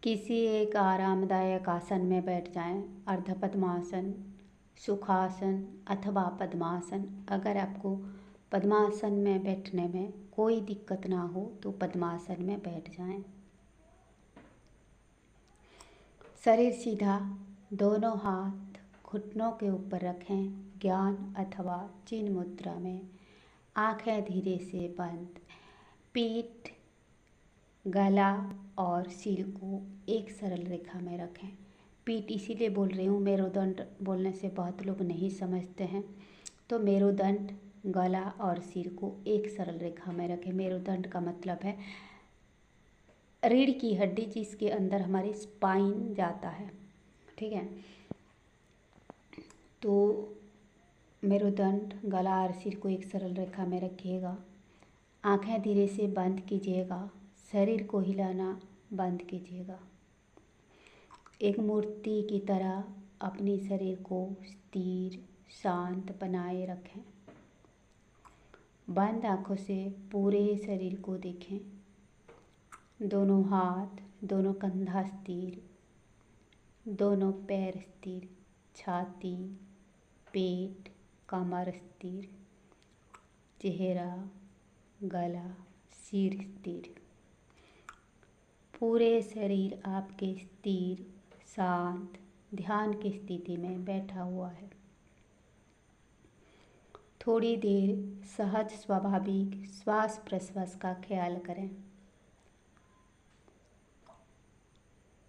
किसी एक आरामदायक आसन में बैठ जाएं, अर्ध पद्मासन, सुखासन अथवा पद्मासन। अगर आपको पद्मासन में बैठने में कोई दिक्कत ना हो तो पद्मासन में बैठ जाएं। शरीर सीधा, दोनों हाथ घुटनों के ऊपर रखें, ज्ञान अथवा चिन्ह मुद्रा में। आंखें धीरे से बंद। पीठ, गला और सिर को एक सरल रेखा में रखें। पीठ इसीलिए बोल रही हूँ, मेरुदंड बोलने से बहुत लोग नहीं समझते हैं, तो मेरुदंड, गला और सिर को एक सरल रेखा में रखें। मेरुदंड का मतलब है रीढ़ की हड्डी, जिसके अंदर हमारी स्पाइन जाता है, ठीक है। तो मेरुदंड, गला और सिर को एक सरल रेखा में रखिएगा। आंखें धीरे से बंद कीजिएगा, शरीर को हिलाना बंद कीजिएगा। एक मूर्ति की तरह अपने शरीर को स्थिर, शांत बनाए रखें। बंद आंखों से पूरे शरीर को देखें। दोनों हाथ, दोनों कंधा स्थिर, दोनों पैर स्थिर, छाती, पेट, कमर स्थिर, चेहरा, गला, सिर स्थिर। पूरे शरीर आपके स्थिर, शांत, ध्यान की स्थिति में बैठा हुआ है। थोड़ी देर सहज स्वाभाविक श्वास प्रश्वास का ख्याल करें।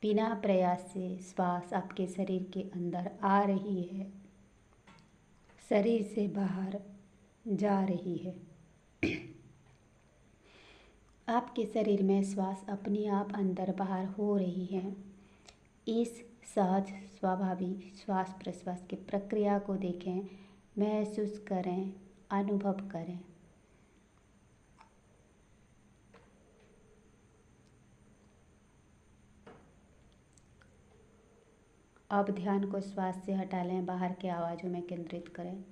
बिना प्रयास से श्वास आपके शरीर के अंदर आ रही है, शरीर से बाहर जा रही है। आपके शरीर में श्वास अपने आप अंदर बाहर हो रही है। इस सहज स्वाभाविक श्वास प्रश्वास की प्रक्रिया को देखें, महसूस करें, अनुभव करें। अब ध्यान को श्वास से हटा लें, बाहर के आवाज़ों में केंद्रित करें।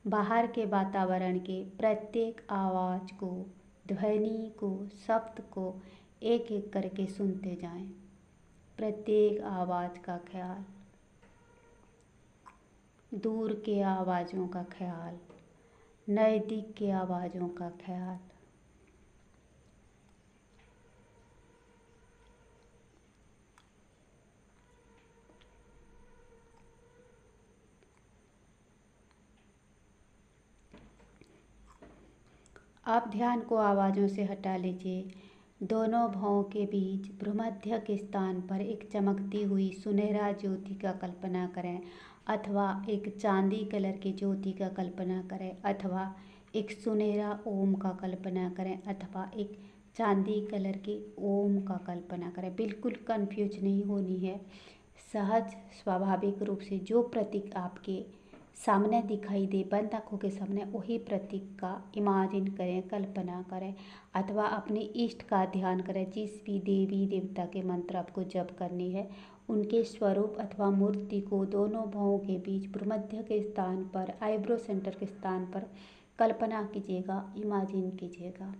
बाहर के वातावरण के प्रत्येक आवाज़ को, ध्वनि को, शब्द को एक एक करके सुनते जाएं। प्रत्येक आवाज़ का ख्याल, दूर के आवाज़ों का ख्याल, नज़दीक के आवाज़ों का ख्याल। अब ध्यान को आवाज़ों से हटा लीजिए। दोनों भौं के बीच भ्रूमध्य के स्थान पर एक चमकती हुई सुनहरा ज्योति का कल्पना करें, अथवा एक चांदी कलर की ज्योति का कल्पना करें, अथवा एक सुनहरा ओम का कल्पना करें, अथवा एक चांदी कलर के ओम का कल्पना करें। बिल्कुल कंफ्यूज नहीं होनी है। सहज स्वाभाविक रूप से जो प्रतीक आपके सामने दिखाई दे, बंद आँखों के सामने, वही प्रतीक का इमेजिन करें, कल्पना करें, अथवा अपने इष्ट का ध्यान करें। जिस भी देवी देवता के मंत्र आपको जप करनी है, उनके स्वरूप अथवा मूर्ति को दोनों भौं के बीच भ्रूमध्य के स्थान पर, आईब्रो सेंटर के स्थान पर कल्पना कीजिएगा, इमेजिन कीजिएगा।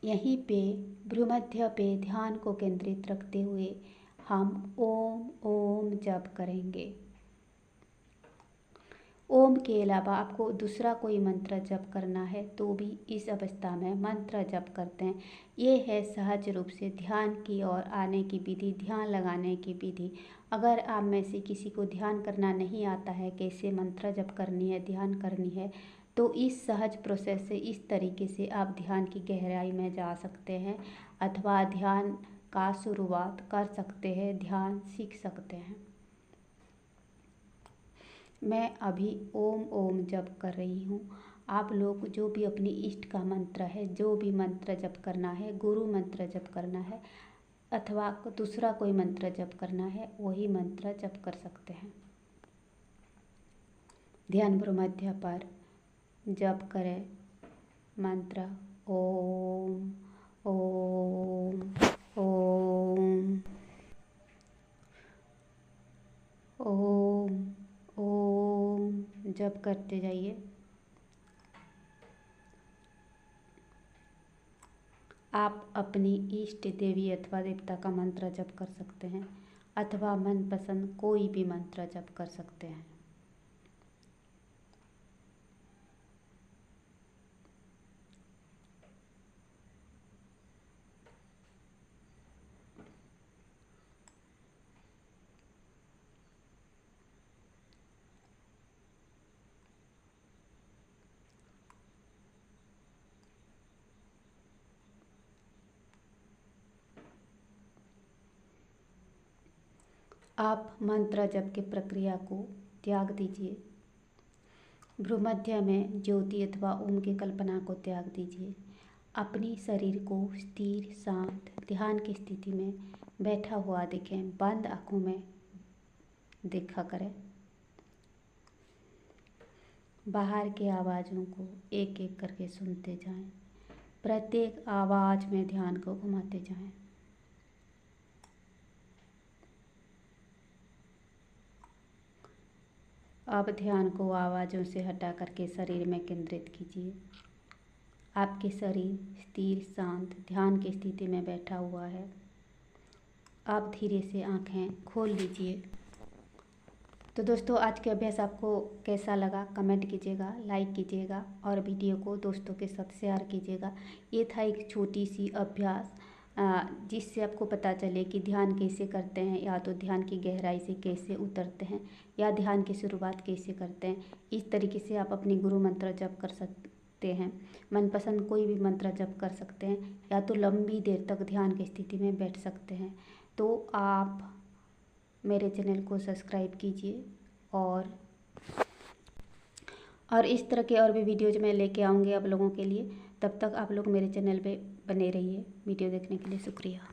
यहीं पे भ्रूमध्य पे ध्यान को केंद्रित रखते हुए हम ओम ओम जप करेंगे। ओम के अलावा आपको दूसरा कोई मंत्र जप करना है तो भी इस अवस्था में मंत्र जप करते हैं। ये है सहज रूप से ध्यान की ओर आने की विधि, ध्यान लगाने की विधि। अगर आप में से किसी को ध्यान करना नहीं आता है, कैसे मंत्र जप करनी है, ध्यान करनी है, तो इस सहज प्रोसेस से, इस तरीके से आप ध्यान की गहराई में जा सकते हैं, अथवा ध्यान का शुरुआत कर सकते हैं, ध्यान सीख सकते हैं। मैं अभी ओम ओम जप कर रही हूँ। आप लोग जो भी अपनी इष्ट का मंत्र है, जो भी मंत्र जप करना है, गुरु मंत्र जप करना है, अथवा दूसरा कोई मंत्र जप करना है, वही मंत्र जप कर सकते हैं। ध्यान भ्रूमध्य पर जप करें मंत्र ओम ओम ओम ओम ओम जप करते जाइए। आप अपनी इष्ट देवी अथवा देवता का मंत्र जप कर सकते हैं अथवा मनपसंद कोई भी मंत्र जप कर सकते हैं। आप मंत्र जप की प्रक्रिया को त्याग दीजिए। भ्रूमध्य में ज्योति अथवा ओम की कल्पना को त्याग दीजिए। अपनी शरीर को स्थिर शांत ध्यान की स्थिति में बैठा हुआ देखें। बंद आँखों में देखा करें। बाहर की आवाज़ों को एक एक करके सुनते जाएं। प्रत्येक आवाज़ में ध्यान को घुमाते जाएं। अब ध्यान को आवाज़ों से हटा करके शरीर में केंद्रित कीजिए। आपके शरीर स्थिर शांत ध्यान की स्थिति में बैठा हुआ है। आप धीरे से आँखें खोल लीजिए। तो दोस्तों, आज के अभ्यास आपको कैसा लगा कमेंट कीजिएगा, लाइक कीजिएगा और वीडियो को दोस्तों के साथ शेयर कीजिएगा। ये था एक छोटी सी अभ्यास जिससे आपको पता चले कि ध्यान कैसे करते हैं, या तो ध्यान की गहराई से कैसे उतरते हैं, या ध्यान की शुरुआत कैसे करते हैं। इस तरीके से आप अपनी गुरु मंत्र जप कर सकते हैं। मनपसंद कोई भी मंत्र जप कर सकते हैं, या तो लंबी देर तक ध्यान की स्थिति में बैठ सकते हैं। तो आप मेरे चैनल को सब्सक्राइब कीजिए और इस तरह के और भी वीडियोज मैं लेके आऊँगी आप लोगों के लिए। तब तक आप लोग मेरे चैनल पे बने रहिए। वीडियो देखने के लिए शुक्रिया।